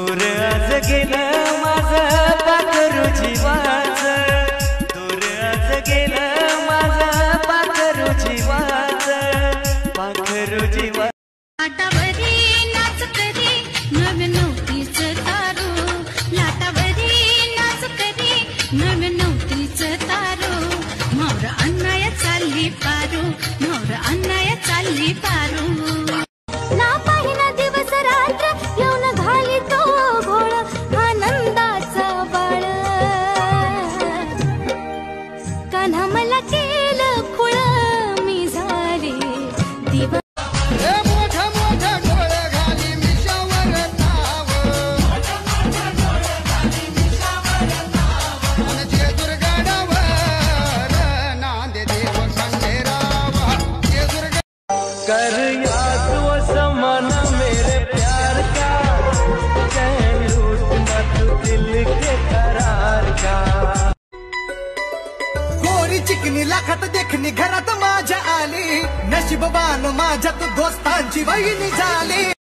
दूर आज गेलं माझं पाखरू जीवाचं, दूर आज गेलं माझं पाखरू जीवाचं, पाखरू जीवा लाटावरी नाच करी नव्या नवतीच तारू, लाटावरी नाच करी नव्या नवतीच तारू, मोर अन्नाय चालली पारू, मोर अन्नाय चालली पारू. ना पाहिना दिवस रात्र येऊन घाली तो घोळ आनंदाचा बाळ, कान्हा मला केलं खुळ मी झाले दिवा. कर याद वो समाना मेरे प्यार का, चैन लूट मत दिल के करार का. गोरी चिकनी लाखात देखणी घरात माझ्या आली, नशीबवान माझ्यात दोस्तांची वहिनी झाली.